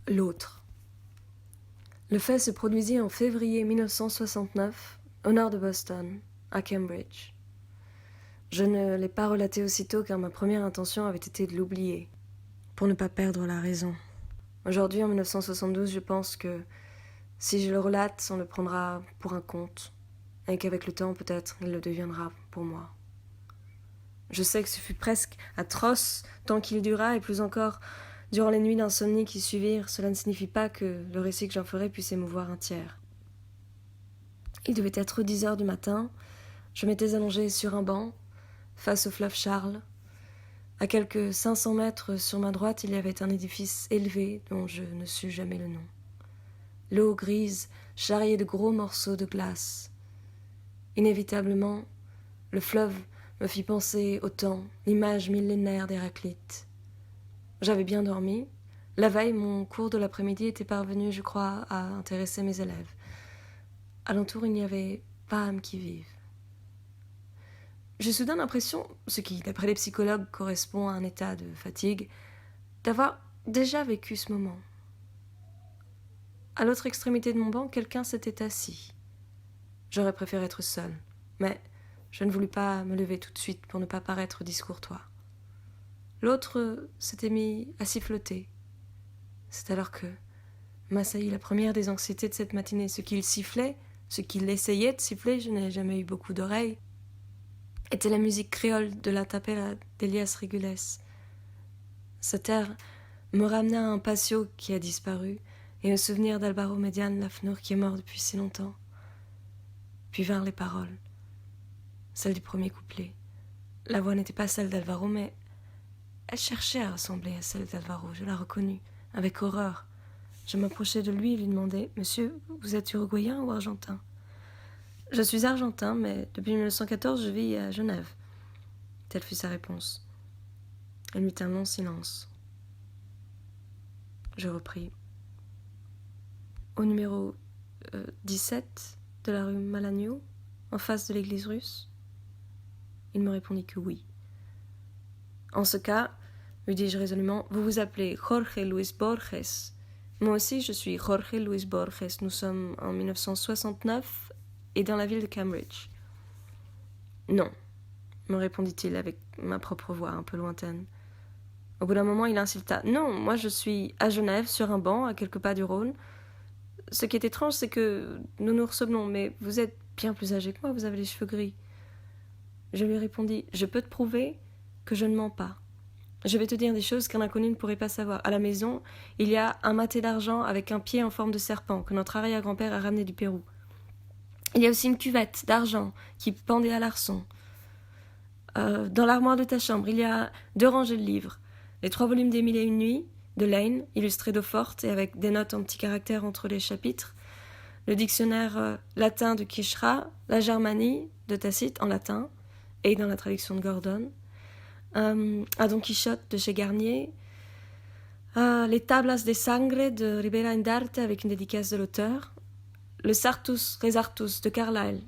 L'autre. Le fait se produisit en février 1969, au nord de Boston, à Cambridge. Je ne l'ai pas relaté aussitôt car ma première intention avait été de l'oublier, pour ne pas perdre la raison. Aujourd'hui, en 1972, je pense que si je le relate, on le prendra pour un conte, et qu'avec le temps, peut-être, il le deviendra pour moi. Je sais que ce fut presque atroce tant qu'il dura, et plus encore durant les nuits d'insomnie qui suivirent. Cela ne signifie pas que le récit que j'en ferai puisse émouvoir un tiers. Il devait être 10 heures du matin. Je m'étais allongée sur un banc, face au fleuve Charles. À quelques 500 mètres sur ma droite, il y avait un édifice élevé dont je ne sus jamais le nom. L'eau grise charriait de gros morceaux de glace. Inévitablement, le fleuve me fit penser au temps, l'image millénaire d'Héraclite. J'avais bien dormi. La veille, mon cours de l'après-midi était parvenu, je crois, à intéresser mes élèves. Alentour, il n'y avait pas âme qui vive. J'ai soudain l'impression, ce qui, d'après les psychologues, correspond à un état de fatigue, d'avoir déjà vécu ce moment. À l'autre extrémité de mon banc, quelqu'un s'était assis. J'aurais préféré être seule, mais je ne voulus pas me lever tout de suite pour ne pas paraître discourtois. L'autre s'était mis à siffloter. C'est alors que m'assaillit la première des anxiétés de cette matinée. Ce qu'il sifflait, ce qu'il essayait de siffler, je n'ai jamais eu beaucoup d'oreilles, était la musique créole de la tapera d'Elias Rigules. Cet air me ramena à un patio qui a disparu et au souvenir d'Alvaro Median Lafnour qui est mort depuis si longtemps. Puis vinrent les paroles, celles du premier couplet. La voix n'était pas celle d'Alvaro, mais elle cherchait à ressembler à celle d'Alvaro. Je la reconnus, avec horreur. Je m'approchai de lui et lui demandai « Monsieur, vous êtes uruguayen ou argentin ?»« Je suis argentin, mais depuis 1914, je vis à Genève. » Telle fut sa réponse. Elle mit un long silence. Je repris. « Au numéro 17 de la rue Malagno, en face de l'église russe ?» Il me répondit que oui. « En ce cas, lui dis-je résolument, vous vous appelez Jorge Luis Borges. Moi aussi, je suis Jorge Luis Borges. Nous sommes en 1969 et dans la ville de Cambridge. »« Non, » me répondit-il avec ma propre voix un peu lointaine. Au bout d'un moment, il insulta. « Non, moi je suis à Genève, sur un banc, à quelques pas du Rhône. Ce qui est étrange, c'est que nous nous ressemblons, mais vous êtes bien plus âgé que moi, vous avez les cheveux gris. » Je lui répondis, « Je peux te prouver que je ne mens pas. Je vais te dire des choses qu'un inconnu ne pourrait pas savoir. À la maison, il y a un maté d'argent avec un pied en forme de serpent que notre arrière-grand-père a ramené du Pérou. Il y a aussi une cuvette d'argent qui pendait à l'arçon. Dans l'armoire de ta chambre, il y a 2 rangées de livres. Les 3 volumes des Mille et une nuits de Lane, illustrés d'eau forte et avec des notes en petits caractères entre les chapitres. Le dictionnaire latin de Kishra, la Germanie de Tacite en latin et dans la traduction de Gordon. À Don Quichotte de chez Garnier, les Tablas de Sangre de Ribera Indarte avec une dédicace de l'auteur, le Sartus Resartus de Carlyle,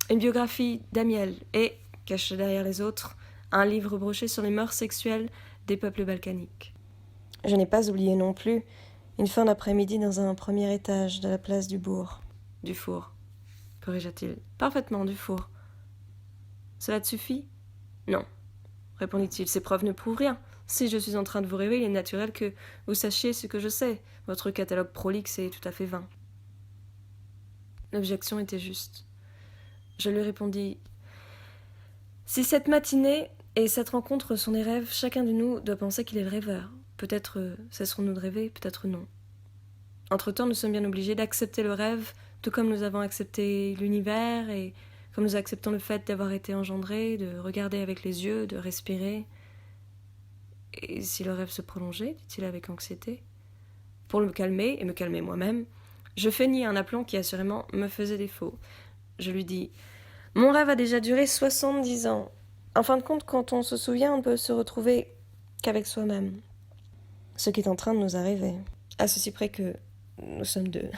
une biographie d'Amiel et, caché derrière les autres, un livre broché sur les mœurs sexuelles des peuples balkaniques. Je n'ai pas oublié non plus une fin d'après-midi dans un premier étage de la place du bourg. Du four, corrigea-t-il. Parfaitement, du four. Cela te suffit ? Non, répondit-il, ces preuves ne prouvent rien. Si je suis en train de vous rêver, il est naturel que vous sachiez ce que je sais. Votre catalogue prolixe est tout à fait vain. L'objection était juste. Je lui répondis « Si cette matinée et cette rencontre sont des rêves, chacun de nous doit penser qu'il est le rêveur. Peut-être cesserons-nous de rêver, peut-être non. Entre-temps, nous sommes bien obligés d'accepter le rêve, tout comme nous avons accepté l'univers et comme nous acceptons le fait d'avoir été engendrés, de regarder avec les yeux, de respirer. Et si le rêve se prolongeait, dit-il avec anxiété. Pour me calmer, et me calmer moi-même, je feignis un aplomb qui assurément me faisait défaut. Je lui dis « Mon rêve a déjà duré 70 ans. En fin de compte, quand on se souvient, on ne peut se retrouver qu'avec soi-même. Ce qui est en train de nous arriver. À ceci près que nous sommes 2.